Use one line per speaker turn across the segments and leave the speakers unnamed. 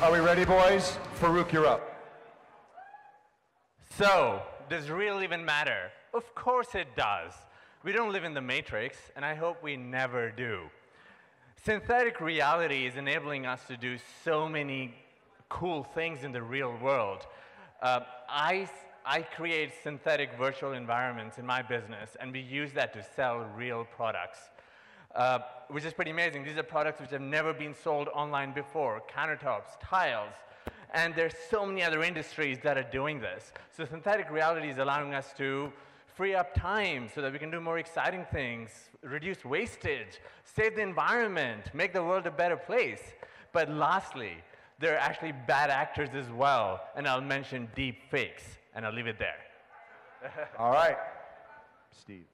Are we ready, boys? Farrukh, you're up.
So, does real even matter? Of course it does. We don't live in the Matrix, and I hope we never do. Synthetic reality is enabling us to do so many cool things in the real world. I create synthetic virtual environments in my business, and we use that to sell real products, which is pretty amazing. These are products which have never been sold online before, countertops, tiles, and there's so many other industries that are doing this. So synthetic reality is allowing us to free up time so that we can do more exciting things, reduce wastage, save the environment, make the world a better place. But lastly, there are actually bad actors as well, and I'll mention deep fakes, and I'll leave it there.
All right. Steve.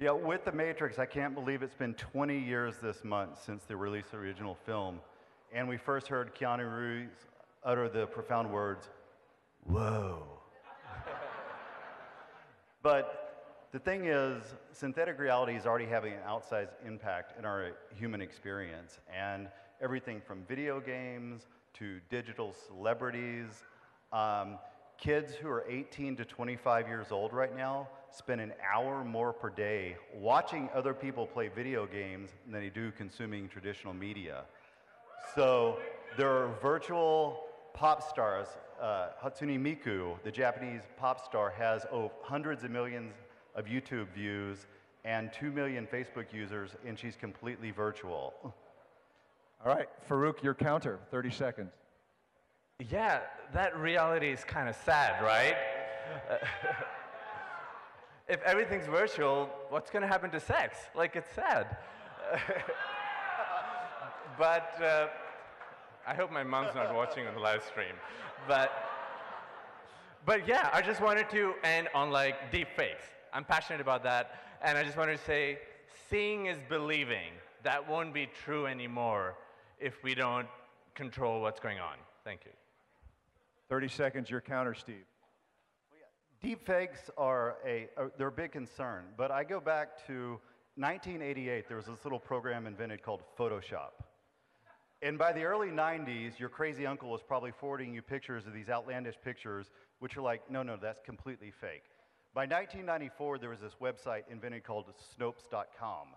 Yeah, with The Matrix, I can't believe it's been 20 years this month since the release of the original film, and we first heard Keanu Reeves utter the profound words, "Whoa." But the thing is, synthetic reality is already having an outsized impact in our human experience, and everything from video games to digital celebrities. Kids who are 18 to 25 years old right now spend an hour more per day watching other people play video games than they do consuming traditional media. So there are virtual pop stars. Hatsune Miku, the Japanese pop star, has hundreds of millions of YouTube views and 2 million Facebook users, and she's completely virtual.
All right, Farrukh, your counter, 30 seconds.
Yeah, that reality is kind of sad, right? If everything's virtual, what's going to happen to sex? Like, it's sad. But I hope my mom's not watching on the live stream. But yeah, I just wanted to end on like deep fakes. I'm passionate about that, and I just wanted to say, seeing is believing. That won't be true anymore if we don't control what's going on. Thank you.
30 seconds, your counter, Steve.
Deepfakes they're a big concern, but I go back to 1988. There was this little program invented called Photoshop. And by the early 90s, your crazy uncle was probably forwarding you pictures of these outlandish pictures, which are like, no, that's completely fake. By 1994, there was this website invented called Snopes.com.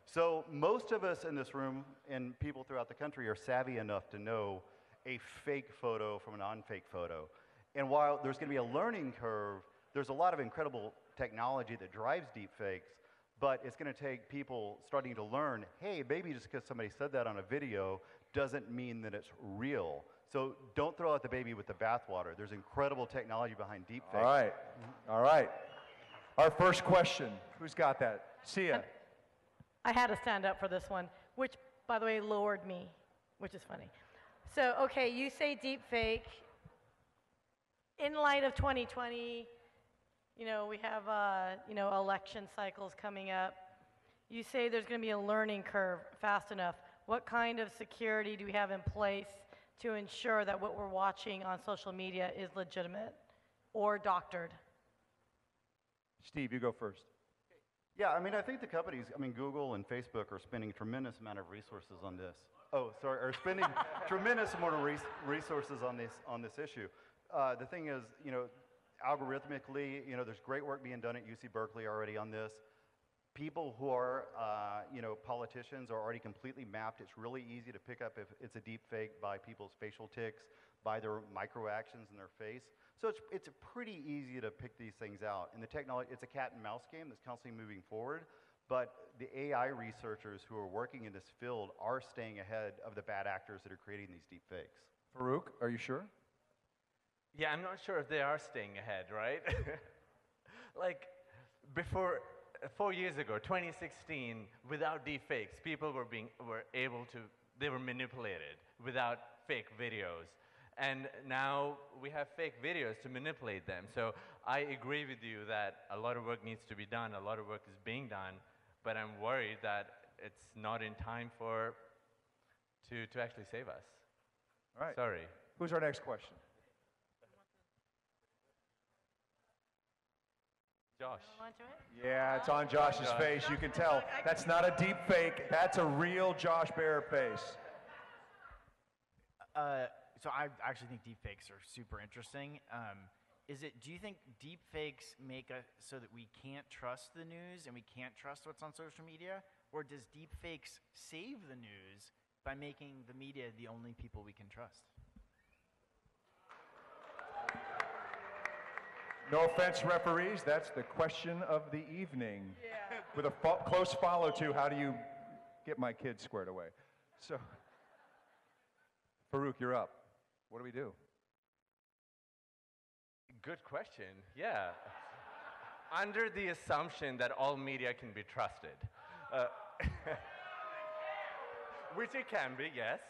So most of us in this room and people throughout the country are savvy enough to know a fake photo from a non-fake photo. And while there's going to be a learning curve, there's a lot of incredible technology that drives deepfakes, but it's going to take people starting to learn, hey, maybe just because somebody said that on a video doesn't mean that it's real. So don't throw out the baby with the bathwater. There's incredible technology behind deepfakes.
All right. All right. Our first question. Who's got that? Sia.
I had to stand up for this one, which, by the way, lowered me, which is funny. So, okay, you say deep fake. In light of 2020, we have, election cycles coming up. You say there's going to be a learning curve fast enough. What kind of security do we have in place to ensure that what we're watching on social media is legitimate or doctored?
Steve, you go first.
Yeah, I think the companies, Google and Facebook are spending a tremendous amount of resources on this. Are spending tremendous amount of resources on this issue. The thing is, algorithmically, there's great work being done at UC Berkeley already on this. People who are, politicians are already completely mapped. It's really easy to pick up if it's a deep fake by people's facial tics, by their micro actions in their face. So it's pretty easy to pick these things out. And the technology, it's a cat and mouse game that's constantly moving forward. But the AI researchers who are working in this field are staying ahead of the bad actors that are creating these deep fakes.
Farrukh, are you sure?
Yeah, I'm not sure if they are staying ahead, right? Like, before, 4 years ago, 2016, without deepfakes, people they were manipulated without fake videos. And now we have fake videos to manipulate them. So I agree with you that a lot of work needs to be done, a lot of work is being done, but I'm worried that it's not in time to actually save us.
All right.
Sorry.
Who's our next question?
Josh.
Yeah, it's on Josh's face. You can tell. That's not a deep fake. That's a real Josh Bear face.
So I actually think deepfakes are super interesting. Do you think deepfakes make us so that we can't trust the news and we can't trust what's on social media? Or does deepfakes save the news by making the media the only people we can trust?
No offense, referees, that's the question of the evening.
Yeah.
With a close follow to how do you get my kids squared away? So, Farrukh, you're up. What do we do?
Good question. Yeah. Under the assumption that all media can be trusted, which it can be, yes.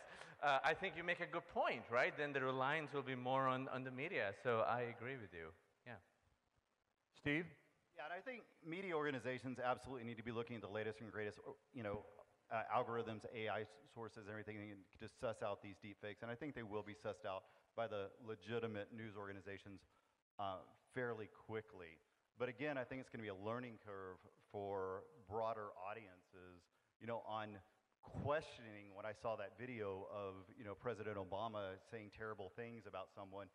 I think you make a good point, right? Then the reliance will be more on the media. So I agree with you. Yeah.
Steve?
Yeah, and I think media organizations absolutely need to be looking at the latest and greatest, algorithms, AI sources, and everything to suss out these deepfakes. And I think they will be sussed out by the legitimate news organizations fairly quickly. But again, I think it's going to be a learning curve for broader audiences, on questioning when I saw that video of, President Obama saying terrible things about someone.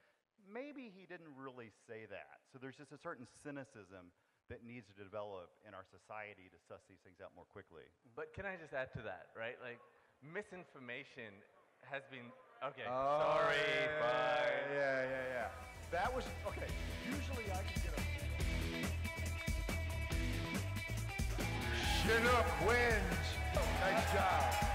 Maybe he didn't really say that. So there's just a certain cynicism that needs to develop in our society to suss these things out more quickly.
But can I just add to that, right? Like, misinformation has been, okay,
Oh,
sorry, fine.
Yeah. That was, okay, usually I can get a... Chinook wins. Nice job.